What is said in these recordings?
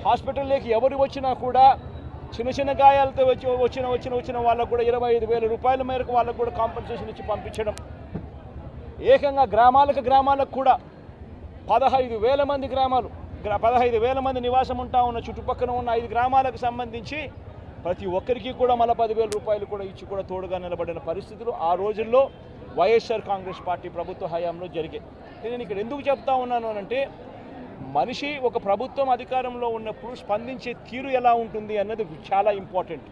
హాస్పిటల్లోకి ఎవరు వచ్చినా కూడా చిన్న చిన్న గాయాలతో వచ్చిన వాళ్ళకు కూడా 25,000 రూపాయల మేరకు వాళ్ళకు కూడా కాంపెన్సేషన్ ఇచ్చి పంపించడం. ఏకంగా గ్రామాలకు కూడా 15,000 మంది 15,000 మంది నివాసం ఉంటా ఉన్న చుట్టుపక్కల ఉన్న 5 గ్రామాలకు సంబంధించి ప్రతి ఒక్కరికి కూడా మళ్ళీ 10,000 రూపాయలు కూడా ఇచ్చి కూడా తోడుగా నిలబడిన పరిస్థితులు ఆ రోజుల్లో వైఎస్ఆర్ కాంగ్రెస్ పార్టీ ప్రభుత్వ హయాంలో జరిగాయి. నేను ఇక్కడ ఎందుకు చెప్తా ఉన్నాను అంటే మనిషి ఒక ప్రభుత్వం అధికారంలో ఉన్నప్పుడు స్పందించే తీరు ఎలా ఉంటుంది అన్నది చాలా ఇంపార్టెంట్.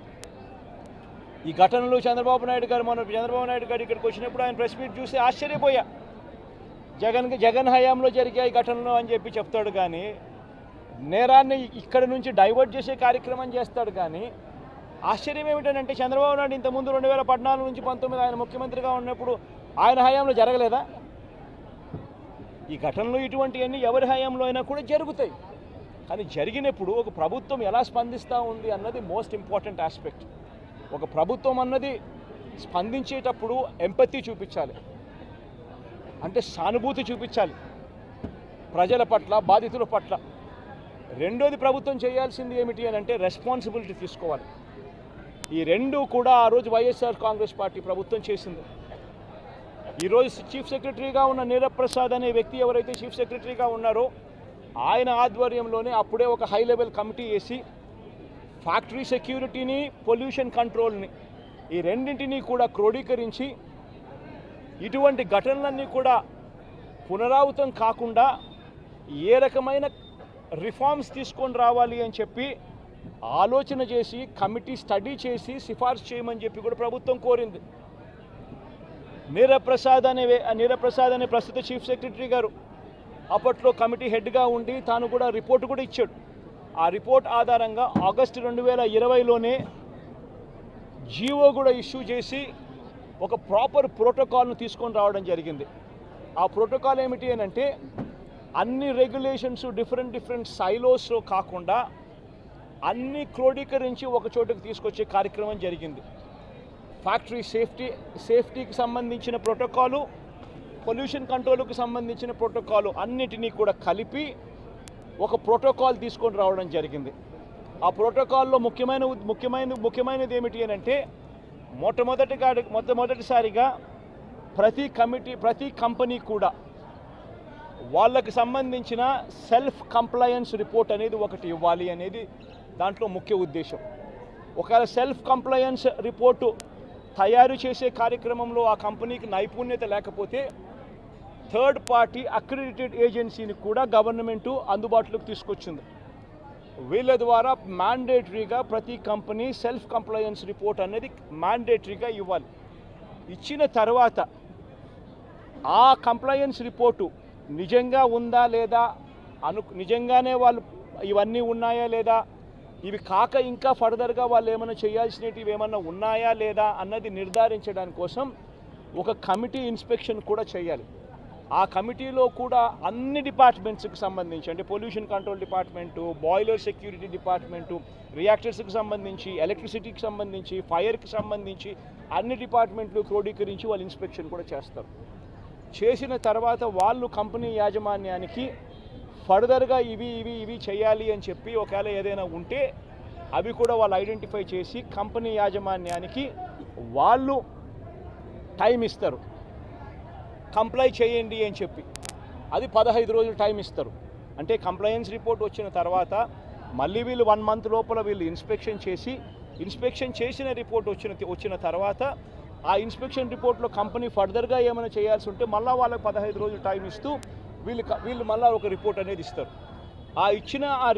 ఈ ఘటనలో చంద్రబాబు నాయుడు గారు ఇక్కడికి వచ్చినప్పుడు ఆయన ప్రెస్ మీట్ చూసి ఆశ్చర్యపోయా. జగన్ హయాంలో జరిగాయి ఘటనలు అని చెప్పి చెప్తాడు కానీ నేరాన్ని ఇక్కడ నుంచి డైవర్ట్ చేసే కార్యక్రమం చేస్తాడు. కానీ ఆశ్చర్యం ఏమిటంటే చంద్రబాబు నాయుడు ఇంతకుముందు 2014 నుంచి 19 ఆయన ముఖ్యమంత్రిగా ఉన్నప్పుడు ఆయన హయాంలో జరగలేదా? ఈ ఘటనలు ఇటువంటివన్నీ ఎవరి హయాంలో అయినా కూడా జరుగుతాయి. కానీ జరిగినప్పుడు ఒక ప్రభుత్వం ఎలా స్పందిస్తూ ఉంది అన్నది మోస్ట్ ఇంపార్టెంట్ ఆస్పెక్ట్. ఒక ప్రభుత్వం అన్నది స్పందించేటప్పుడు ఎంపతి చూపించాలి, అంటే సానుభూతి చూపించాలి ప్రజల పట్ల, బాధితుల పట్ల. రెండోది ప్రభుత్వం చేయాల్సింది ఏమిటి అని అంటే రెస్పాన్సిబిలిటీ తీసుకోవాలి. ఈ రెండు కూడా ఆ రోజు వైఎస్ఆర్ కాంగ్రెస్ పార్టీ ప్రభుత్వం చేసింది. ఈరోజు చీఫ్ సెక్రటరీగా ఉన్న నీరబ్ ప్రసాద్ అనే వ్యక్తి ఎవరైతే చీఫ్ సెక్రటరీగా ఉన్నారో ఆయన ఆధ్వర్యంలోనే అప్పుడే ఒక హై లెవెల్ కమిటీ వేసి ఫ్యాక్టరీ సెక్యూరిటీని, పొల్యూషన్ కంట్రోల్ని ఈ రెండింటినీ కూడా క్రోడీకరించి ఇటువంటి ఘటనలన్నీ కూడా పునరావృతం కాకుండా ఏ రకమైన రిఫార్మ్స్ తీసుకొని రావాలి అని చెప్పి ఆలోచన చేసి కమిటీ స్టడీ చేసి సిఫార్సు చేయమని చెప్పి కూడా ప్రభుత్వం కోరింది. నీరబ్ ప్రసాద్ అనే ప్రస్తుత చీఫ్ సెక్రటరీ గారు అప్పట్లో కమిటీ హెడ్గా ఉండి తాను కూడా రిపోర్ట్ కూడా ఇచ్చాడు. ఆ రిపోర్ట్ ఆధారంగా ఆగస్టు 2020లోనే జీవో కూడా ఇష్యూ చేసి ఒక ప్రాపర్ ప్రోటోకాల్ను తీసుకొని రావడం జరిగింది. ఆ ప్రోటోకాల్ ఏమిటి అని అంటే అన్ని రెగ్యులేషన్స్ డిఫరెంట్ సైలోస్లో కాకుండా అన్ని క్రోడీకరించి ఒక చోటుకు తీసుకొచ్చే కార్యక్రమం జరిగింది. ఫ్యాక్టరీ సేఫ్టీకి సంబంధించిన ప్రోటోకాలు, పొల్యూషన్ కంట్రోల్కి సంబంధించిన ప్రోటోకాలు అన్నిటినీ కూడా కలిపి ఒక ప్రోటోకాల్ తీసుకొని రావడం జరిగింది. ఆ ప్రోటోకాల్లో ముఖ్యమైనది ఏమిటి అని అంటే మొట్టమొదటిసారిగా ప్రతి కంపెనీ కూడా వాళ్ళకి సంబంధించిన సెల్ఫ్ కంప్లయన్స్ రిపోర్ట్ అనేది ఒకటి ఇవ్వాలి అనేది దాంట్లో ముఖ్య ఉద్దేశం. ఒకవేళ సెల్ఫ్ కంప్లయన్స్ రిపోర్టు తయారు చేసే కార్యక్రమంలో ఆ కంపెనీకి నైపుణ్యత లేకపోతే థర్డ్ పార్టీ అక్రిడిటెడ్ ఏజెన్సీని కూడా గవర్నమెంటు అందుబాటులోకి తీసుకొచ్చింది. వీళ్ళ ద్వారా మ్యాండేటరీగా ప్రతి కంపెనీ సెల్ఫ్ కంప్లయన్స్ రిపోర్ట్ అనేది మ్యాండేటరీగా ఇవ్వాలి. ఇచ్చిన తర్వాత ఆ కంప్లయన్స్ రిపోర్టు నిజంగా ఉందా లేదా, నిజంగానే వాళ్ళు ఇవన్నీ ఉన్నాయా లేదా, ఇవి కాక ఇంకా ఫర్దర్గా వాళ్ళు ఏమైనా చేయాల్సినవి ఏమన్నా ఉన్నాయా లేదా అన్నది నిర్ధారించడానికి కోసం ఒక కమిటీ ఇన్స్పెక్షన్ కూడా చేయాలి. ఆ కమిటీలో కూడా అన్ని డిపార్ట్మెంట్స్కి సంబంధించి అంటే pollution control department, boiler security department, రియాక్టర్స్కి సంబంధించి, ఎలక్ట్రిసిటీకి సంబంధించి, ఫైర్కి సంబంధించి అన్ని డిపార్ట్మెంట్లు క్రోడీకరించి వాళ్ళు ఇన్స్పెక్షన్ కూడా చేస్తారు. చేసిన తర్వాత వాళ్ళు కంపెనీ యాజమాన్యానికి ఫర్దర్గా ఇవి చేయాలి అని చెప్పి ఒకవేళ ఏదైనా ఉంటే అవి కూడా వాళ్ళు ఐడెంటిఫై చేసి కంపెనీ యాజమాన్యానికి వాళ్ళు టైం ఇస్తారు, కంప్లై చేయండి అని చెప్పి. అది 15 రోజులు టైం ఇస్తారు. అంటే కంప్లయన్స్ రిపోర్ట్ వచ్చిన తర్వాత మళ్ళీ వీళ్ళు 1 మంత్ లోపల వీళ్ళు ఇన్స్పెక్షన్ చేసిన రిపోర్ట్ వచ్చిన తర్వాత ఆ ఇన్స్పెక్షన్ రిపోర్ట్లో కంపెనీ ఫర్దర్గా ఏమైనా చేయాల్సి ఉంటే మళ్ళీ వాళ్ళకి 15 రోజులు టైం ఇస్తూ వీళ్ళు మళ్ళీ ఒక రిపోర్ట్ అనేది ఇస్తారు. ఆ